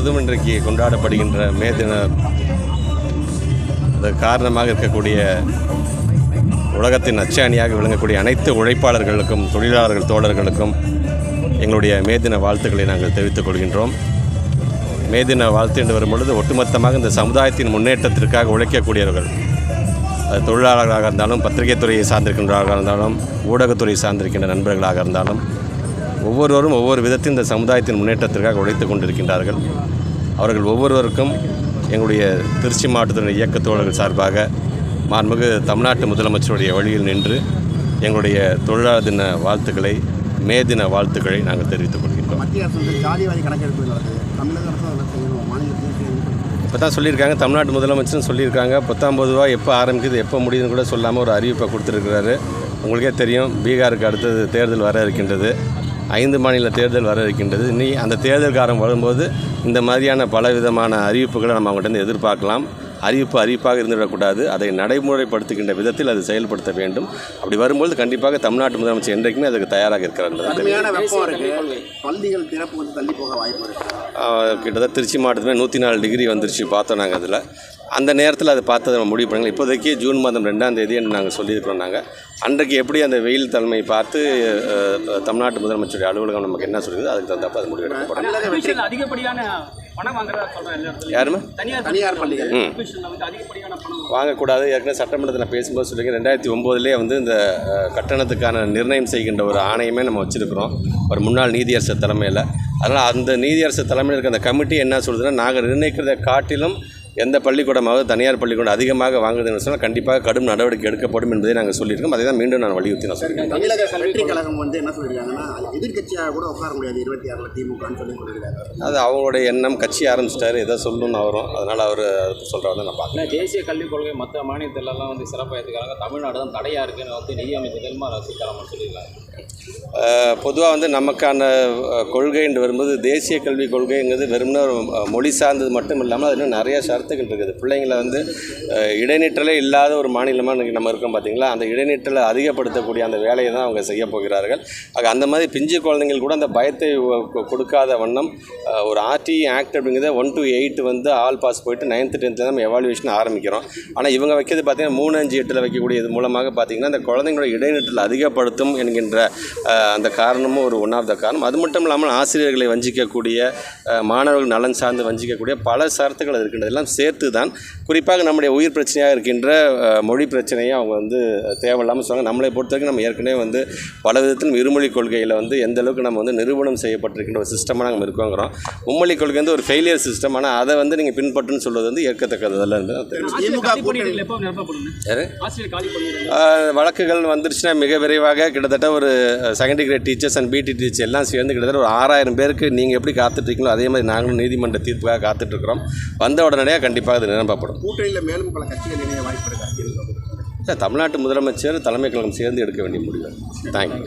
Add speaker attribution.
Speaker 1: முழுவதும் இன்றைக்கு கொண்டாடப்படுகின்ற மே தின காரணமாக இருக்கக்கூடிய உலகத்தின் அச்சாணியாக விளங்கக்கூடிய அனைத்து உழைப்பாளர்களுக்கும் தொழிலாளர்கள் தோழர்களுக்கும் எங்களுடைய மே தின வாழ்த்துக்களை நாங்கள் தெரிவித்துக் கொள்கின்றோம். மே தின வாழ்த்து என்று வரும்பொழுது ஒட்டுமொத்தமாக இந்த சமுதாயத்தின் முன்னேற்றத்திற்காக உழைக்கக்கூடியவர்கள், அது தொழிலாளர்களாக இருந்தாலும், பத்திரிகை துறையை சார்ந்திருக்கின்றவர்களாக இருந்தாலும், ஊடகத்துறையை சார்ந்திருக்கின்ற நண்பர்களாக இருந்தாலும், ஒவ்வொருவரும் ஒவ்வொரு விதத்தில் இந்த சமுதாயத்தின் முன்னேற்றத்திற்காக உழைத்து கொண்டிருக்கின்றார்கள். அவர்கள் ஒவ்வொருவருக்கும் எங்களுடைய திருச்சி மாவட்டத்தினுடைய இயக்க தோழர்கள் சார்பாக மாண்புமிகு தமிழ்நாட்டு முதலமைச்சருடைய வழியில் நின்று எங்களுடைய தொழிலாளர் தின வாழ்த்துக்களை, மே தின வாழ்த்துக்களை நாங்கள் தெரிவித்துக் கொள்கின்றோம்.
Speaker 2: மத்திய அரசு ஜாதிவாரி கணக்கெடுப்பு நடக்குது, தமிழக அரசு
Speaker 1: இப்போ தான் சொல்லியிருக்காங்க, தமிழ்நாட்டு முதலமைச்சரும் சொல்லியிருக்காங்க. 19 எப்போ ஆரம்பிக்குது எப்போ முடியுதுன்னு கூட சொல்லாமல் ஒரு அறிவிப்பை கொடுத்துருக்கிறாரு. உங்களுக்கே தெரியும், பீகாருக்கு அடுத்தது தேர்தல் வர இருக்கின்றது, 5 மாநில தேர்தல் வர இருக்கின்றது. இனி அந்த தேர்தல் காலம் வரும்போது இந்த மாதிரியான பலவிதமான அறிவிப்புகளை நம்ம அவங்கள்ட்ட எதிர்பார்க்கலாம். அறிவிப்பாக இருந்துவிடக்கூடாது, அதை நடைமுறைப்படுத்துகின்ற விதத்தில் அது செயல்படுத்த வேண்டும். அப்படி வரும்போது கண்டிப்பாக தமிழ்நாட்டு முதலமைச்சர் என்றைக்குமே அதுக்கு தயாராக இருக்கிறார்.
Speaker 2: பள்ளிகள் திறப்பு வந்து தள்ளி போக வாய்ப்பு இருக்குது.
Speaker 1: கிட்டத்தட்ட திருச்சி மாவட்டத்தில் 104 டிகிரி வந்துருச்சு பார்த்தோம் நாங்கள். அதில் அந்த நேரத்தில் அதை பார்த்து நம்ம முடிவு பண்ணுங்கள். இப்போதைக்கு ஜூன் மாதம் 2ஆம் தேதி என்று நாங்கள் சொல்லியிருக்கிறோம். நாங்கள் அன்றைக்கு எப்படி அந்த வெயில் தலைமை பார்த்து தமிழ்நாட்டு முதலமைச்சருடைய அலுவலகம் நமக்கு என்ன சொல்லுது, அதுக்கு தகுந்தப்ப அது முடிவு எடுக்கப்படும்.
Speaker 3: அதிகப்படியான பணம்
Speaker 1: யாருமே
Speaker 2: தனியார் பள்ளிகள்
Speaker 1: வாங்கக்கூடாது. ஏற்கனவே சட்டமன்றத்தில் பேசும்போது சொல்லிங்க, 2009 வந்து இந்த கட்டணத்துக்கான நிர்ணயம் செய்கின்ற ஒரு ஆணையமே நம்ம வச்சுருக்கிறோம், ஒரு முன்னாள் நீதியரசர் தலைமையில். அதனால் அந்த நீதியரசர் தலைமையில் இருக்க அந்த கமிட்டி என்ன சொல்லுதுன்னா, நாங்கள் நிர்ணயிக்கிறதை காட்டிலும் எந்த பள்ளிக்கூடமாவது தனியார் பள்ளிக்கூடம் அதிகமாக வாங்குதுன்னு சொன்னால் கண்டிப்பாக கடும் நடவடிக்கை எடுக்கப்படும் என்பதை நாங்கள் சொல்லியிருக்கோம். அதை தான் மீண்டும் நான் வலியுறுத்தி நான் சொல்லியிருக்கேன்.
Speaker 2: தமிழக கல்விக் கழகம் வந்து என்ன சொல்லியிருக்காங்கன்னா, எதிர்கட்சியாக கூட உட்கார முடியாது 26 திமுகன்னு சொல்லியிருக்காங்க.
Speaker 1: அது அவங்களுடைய எண்ணம். கட்சி ஆரம்பிச்சிட்டாரு, எதை சொல்லணும்னு அவரும், அதனால் அவர் சொல்கிறத நான் பார்க்குறேன்.
Speaker 3: தேசிய கல்விக் கொள்கை மற்ற மாநிலத்திலலாம் வந்து சிறப்பாக எடுத்துக்கிறாங்க, தமிழ்நாடு தான் தடையாக இருக்குன்னு வந்து நிதியமைச்சர் நிர்மலா சீதாராமன் சொல்லியிருக்காங்க.
Speaker 1: பொதுவாக வந்து நமக்கான கொள்கை என்று வரும்போது தேசிய கல்விக் கொள்கைங்கிறது வெறும்னா மொழி சார்ந்தது மட்டும் இல்லாமல் அது இன்னும் நிறைய ஷரத்துகள் இருக்குது. பிள்ளைங்களை வந்து இடைநிற்றலே இல்லாத ஒரு மாநிலமாக இன்றைக்கி நம்ம இருக்கோம் பார்த்தீங்களா, அந்த இடைநிற்றலை அதிகப்படுத்தக்கூடிய அந்த வேலையை தான் அவங்க செய்ய போகிறார்கள். ஆக அந்த மாதிரி பிஞ்சு குழந்தைங்கள் கூட அந்த பயத்தை கொடுக்காத வண்ணம் ஒரு RTE ஆக்ட் அப்படிங்கிறத 1 to 8 வந்து ஆல் பாஸ் போயிட்டு 9th 10th நம்ம எவாலுவேஷன் ஆரம்பிக்கிறோம். ஆனால் இவங்க வைக்கிறது பார்த்தீங்கன்னா 3, 5, 8 வைக்கக்கூடிய இது மூலமாக பார்த்தீங்கன்னா அந்த குழந்தைங்களோட இடைநிற்றலை அதிகப்படுத்தும் என்கின்ற அந்த காரணமும் ஒரு ஒன் ஆஃப் த காரணம். அது மட்டும் இல்லாமல் ஆசிரியர்களை வஞ்சிக்கக்கூடிய, மாணவர்கள் நலன் சார்ந்து வஞ்சிக்கக்கூடிய பல சரத்துக்கள் இருக்கின்றது. எல்லாம் சேர்த்து தான் குறிப்பாக நம்முடைய உயிர் பிரச்சனையாக இருக்கின்ற மொழி பிரச்சனையை அவங்க வந்து தேவையில்லாமல் சொல்லுவாங்க. நம்மளை பொறுத்தவரைக்கும் நம்ம ஏற்கனவே வந்து பல விதத்திலும் இருமொழி கொள்கையில் வந்து எந்த அளவுக்கு நம்ம வந்து நிறுவனம் செய்யப்பட்டிருக்கின்ற ஒரு சிஸ்டமாக நம்ம இருக்கோங்கிறோம். மும்மொழி கொள்கை வந்து ஒரு ஃபெயிலியர் சிஸ்டம். ஆனால் அதை வந்து நீங்கள் பின்பற்றுன்னு சொல்வது வந்து ஏற்கத்தக்கதில் இருந்து வழக்குகள் வந்துருச்சுன்னா மிக விரைவாக கிட்டத்தட்ட ஒரு செகண்டரி கிரேட் டீச்சர்ஸ் அண்ட் பிடி டீச்சர்ஸ் எல்லாம் சேர்ந்து கிட்டத்தட்ட ஒரு 6000 பேருக்கு நீங்கள் எப்படி காத்துட்ருக்கீங்களோ அதே மாதிரி நாங்களும் நீதிமன்ற தீர்ப்புக்காக காத்துட்ருக்கிறோம். வந்த உடனடியாக கண்டிப்பாக அது நிரப்பப்படும்.
Speaker 2: கூட்டணியில் மேலும் பல கட்சிகள் இணைய வாய்ப்பு இருக்குது.
Speaker 1: தமிழ்நாட்டு முதலமைச்சர் தலைமை கழகம் சேர்ந்து எடுக்க வேண்டிய முடிவு. தேங்க்யூ.